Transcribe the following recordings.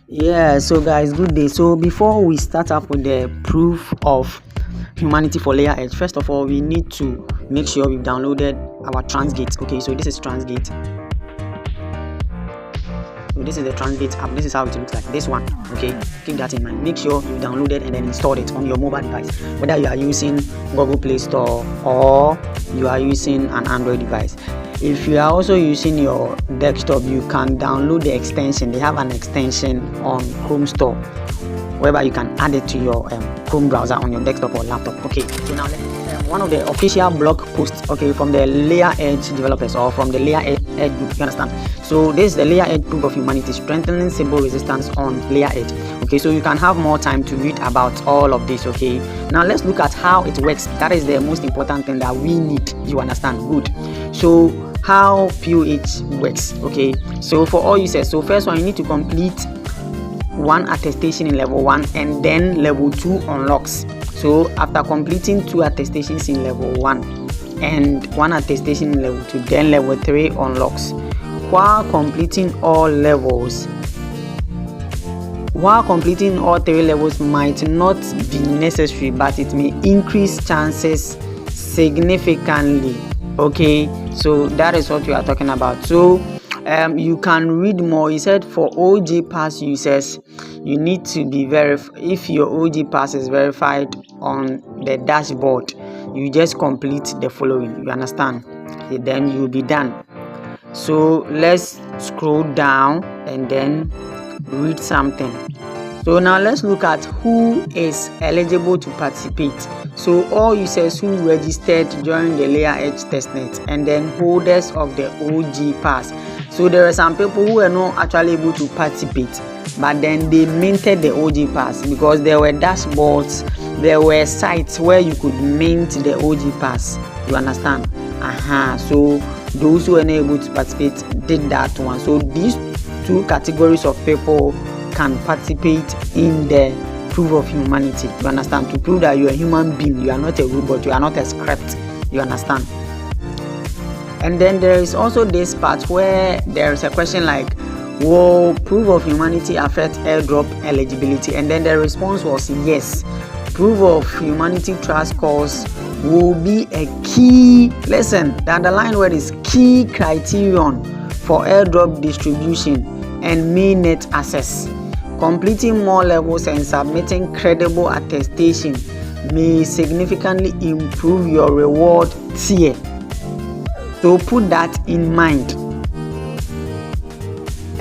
Yeah, so guys, good day. So before we start up with the proof of humanity for LayerEdge, first of all, we need to make sure we've downloaded our Transgate. Okay, so this is Transgate. So this is the Transgate app. This is how it looks like. This one, okay, keep that in mind. Make sure you downloaded and then installed it on your mobile device, whether you are using Google Play Store or you are using an Android device. If you are also using your desktop, you can download the extension. They have an extension on Chrome Store whereby you can add it to your Chrome browser on your desktop or laptop. Okay, so now one of the official blog posts, okay, from the LayerEdge developers or from the LayerEdge group, you understand? So this is the LayerEdge proof of humanity, strengthening symbol resistance on LayerEdge. Okay, so you can have more time to read about all of this. Okay, now let's look at how it works. That is the most important thing that we need. You understand? Good. So how POH works. Okay, so for all users, so first one, you need to complete one attestation in level 1 and then level 2 unlocks. So after completing 2 attestations in level 1 and 1 attestation in level 2, then level 3 unlocks. While completing all 3 levels might not be necessary, but it may increase chances significantly. Okay, so that is what we are talking about. So you can read more. He said for OG pass users, you need to be verified. If your OG pass is verified on the dashboard, you just complete the following. You understand? Then you'll be done. So let's scroll down and then read something. So now let's look at who is eligible to participate. So all users who registered during the LayerEdge testnet and then holders of the OG pass. So there are some people who were not actually able to participate, but then they minted the OG pass because there were dashboards, there were sites where you could mint the OG pass. You understand? So those who were not able to participate did that one. So these 2 categories of people can participate in the proof of humanity. You understand? To prove that you are a human being, you are not a robot, you are not a script. You understand? And then there is also this part where there is a question like, will proof of humanity affect airdrop eligibility? And then the response was yes. Proof of humanity trust scores will be a key, listen, the underlying word is key criterion for airdrop distribution and mainnet access. Completing more levels and submitting credible attestation may significantly improve your reward tier. So put that in mind.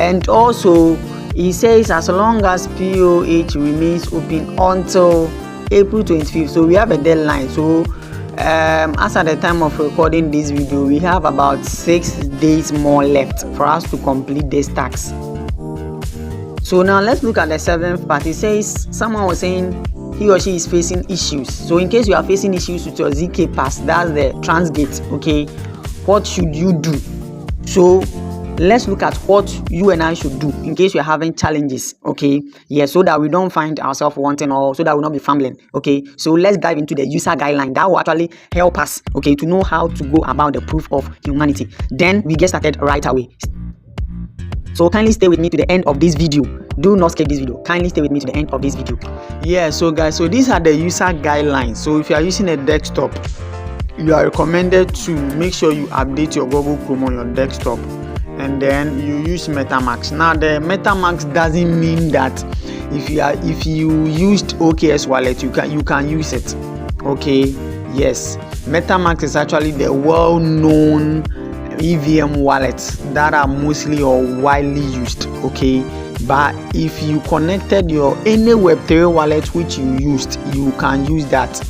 And also, he says as long as POH remains open until April 25th. So we have a deadline. So as at the time of recording this video, we have about 6 days more left for us to complete this task. So now let's look at the 7th part. It says someone was saying he or she is facing issues. So in case you are facing issues with your ZK pass, that's the Transgate. Okay, what should you do? So let's look at what you and I should do in case we are having challenges. Okay, yeah, so that we don't find ourselves wanting or so that we will not be fumbling. Okay, so let's dive into the user guideline that will actually help us, okay, to know how to go about the proof of humanity. Then we get started right away. So kindly stay with me to the end of this video. Do not skip this video. Kindly stay with me to the end of this video. Yeah, so guys, so these are the user guidelines. So if you are using a desktop, you are recommended to make sure you update your Google Chrome on your desktop and then you use MetaMask. Now the MetaMask doesn't mean that if you used OKS wallet, you can use it. Okay, yes, MetaMask is actually the well-known EVM wallets that are mostly or widely used. Okay, but if you connected your any Web3 wallet which you used, you can use that.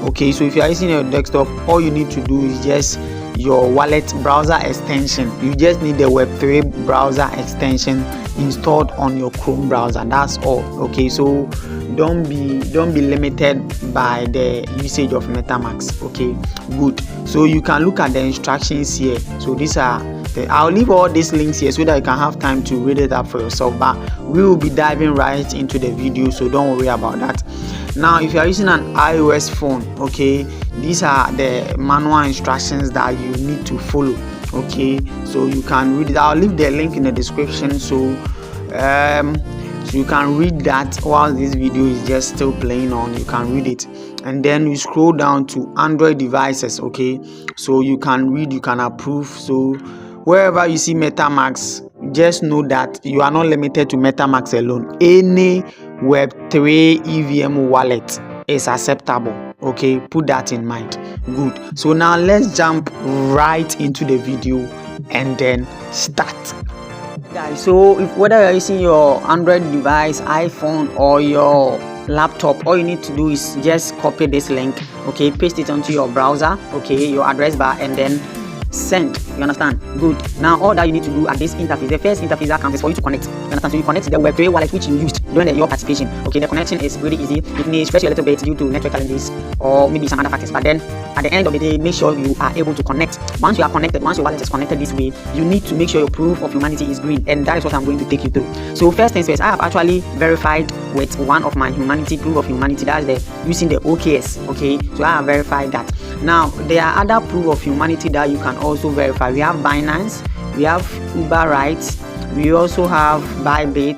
Okay, so if you are using your desktop, all you need to do is just your wallet browser extension. You just need the Web3 browser extension installed on your Chrome browser. That's all. Okay, so don't be limited by the usage of MetaMask. Okay, good. So you can look at the instructions here. So these are I'll leave all these links here so that you can have time to read it up for yourself, but we will be diving right into the video, so don't worry about that. Now if you are using an iOS phone, okay, these are the manual instructions that you need to follow. Okay, so you can read it. I'll leave the link in the description. So So you can read that while this video is just still playing on. You can read it, and then you scroll down to Android devices. Okay, so you can read, you can approve. So wherever you see MetaMask, just know that you are not limited to MetaMask alone. Any Web3 EVM wallet is acceptable. Okay, put that in mind. Good. So now let's jump right into the video and then start. Guys, so if whether you're using your Android device, iPhone, or your laptop, all you need to do is just copy this link, okay, paste it onto your browser, okay, your address bar, and then send. You understand? Good. Now all that you need to do at this interface, the first interface that comes is for you to connect. You understand? So you connect the Web3 wallet which you used during your participation. Okay, the connection is really easy. It may stress you a little bit due to network challenges or maybe some other factors, but then at the end of the day, make sure you are able to connect. Once you are connected, once your wallet is connected this way, you need to make sure your proof of humanity is green, and that is what I'm going to take you through. So first things first, I have actually verified with one of my humanity proof of humanity. That's the using the OKS. Okay, so I have verified that. Now there are other proof of humanity that you can also verify. We have Binance, we have Uber Rights, we also have Bybit,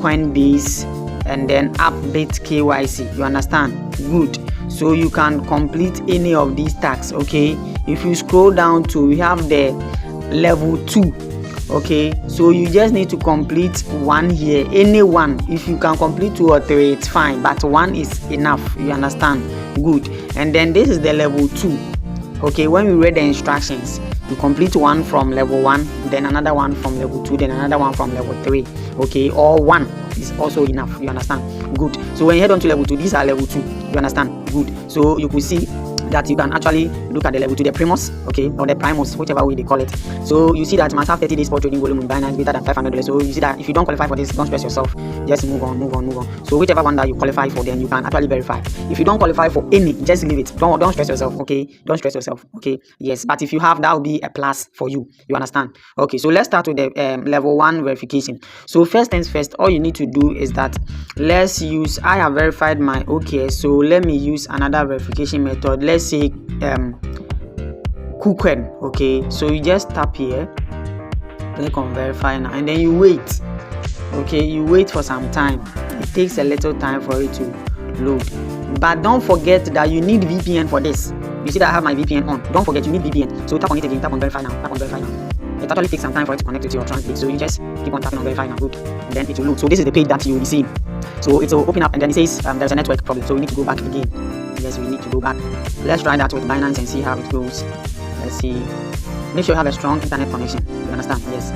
Coinbase, and then Upbit KYC. You understand? Good. So you can complete any of these tasks. Okay, if you scroll down to, we have the level 2. Okay, so you just need to complete one here, any one. If you can complete 2 or 3, it's fine, but 1 is enough. You understand? Good. And then this is the level 2. Okay, when we read the instructions, you complete one from level 1, then another one from level 2, then another one from level 3. Okay, or 1 is also enough. You understand? Good. So when you head on to level 2, these are level 2. You understand? Good. So you could see that you can actually look at the level 2, the Primus, okay, or the Primus, whichever way they call it. So you see that must have 30 days spot trading volume in Binance greater than $500. So you see that if you don't qualify for this, don't stress yourself. Just move on. So whichever one that you qualify for, then you can actually verify. If you don't qualify for any, just leave it. Don't stress yourself, okay? Don't stress yourself, okay? Yes, but if you have, that will be a plus for you. You understand? Okay, so let's start with the level 1 verification. So first things first, all you need to do is that let's use, I have verified my OKS, so let me use another verification method. Let's say KuCoin. Okay, so you just tap here, click on verify now, and then you wait. Okay, you wait for some time. It takes a little time for it to load, but don't forget that you need VPN for this. You see that I have my VPN on. Don't forget you need VPN. So tap on it again, tap on verify now, tap on verify now. It actually takes some time for it to connect with your translate, so you just keep on tapping on verify now. Good, and then it will load. So this is the page that you will be seeing. So it will open up, and then it says there's a network problem, so we need to go back again. Yes, we need to go back. Let's try that with Binance and see how it goes. Let's see. Make sure you have a strong internet connection. You understand? Yes.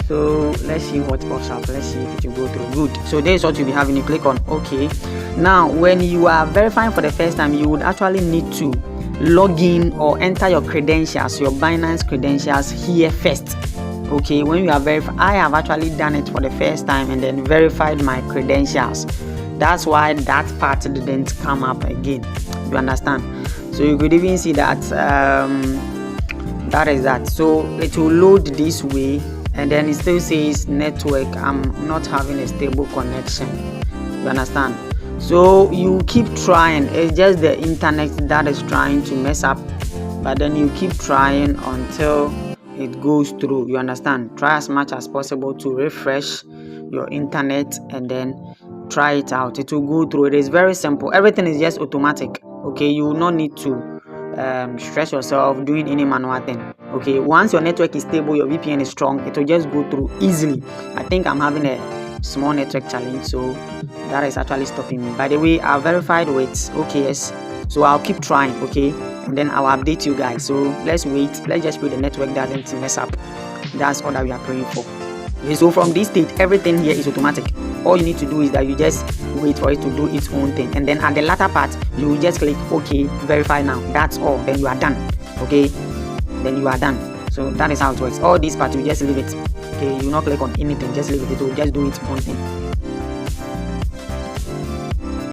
So let's see what pops up. Let's see if it will go through. Good. So this is what you'll be having. You click on OK. Now when you are verifying for the first time, you would actually need to log in or enter your credentials, your Binance credentials here first. Okay, when you are verified, I have actually done it for the first time and then verified my credentials. That's why that part didn't come up again. You understand? So you could even see that that is that. So it will load this way, and then it still says network, I'm not having a stable connection. You understand? So you keep trying. It's just the internet that is trying to mess up, but then you keep trying until it goes through. You understand? Try as much as possible to refresh your internet and then try it out. It will go through. It is very simple. Everything is just automatic. Okay, you will not need to stress yourself doing any manual thing. Okay, once your network is stable, your VPN is strong, it will just go through easily. I think I'm having a small network challenge, so that is actually stopping me. By the way, I verified with OKS, so I'll keep trying. Okay, and then I'll update you guys. So let's wait. Let's just pray the network doesn't mess up. That's all that we are praying for. Okay, so from this state, everything here is automatic. All you need to do is that you just wait for it to do its own thing, and then at the latter part you will just click OK, verify now. That's all. Then you are done. Okay, then you are done. So that is how it works. All this part you just leave it. Okay, you not click on anything, just leave it. It will just do its own thing.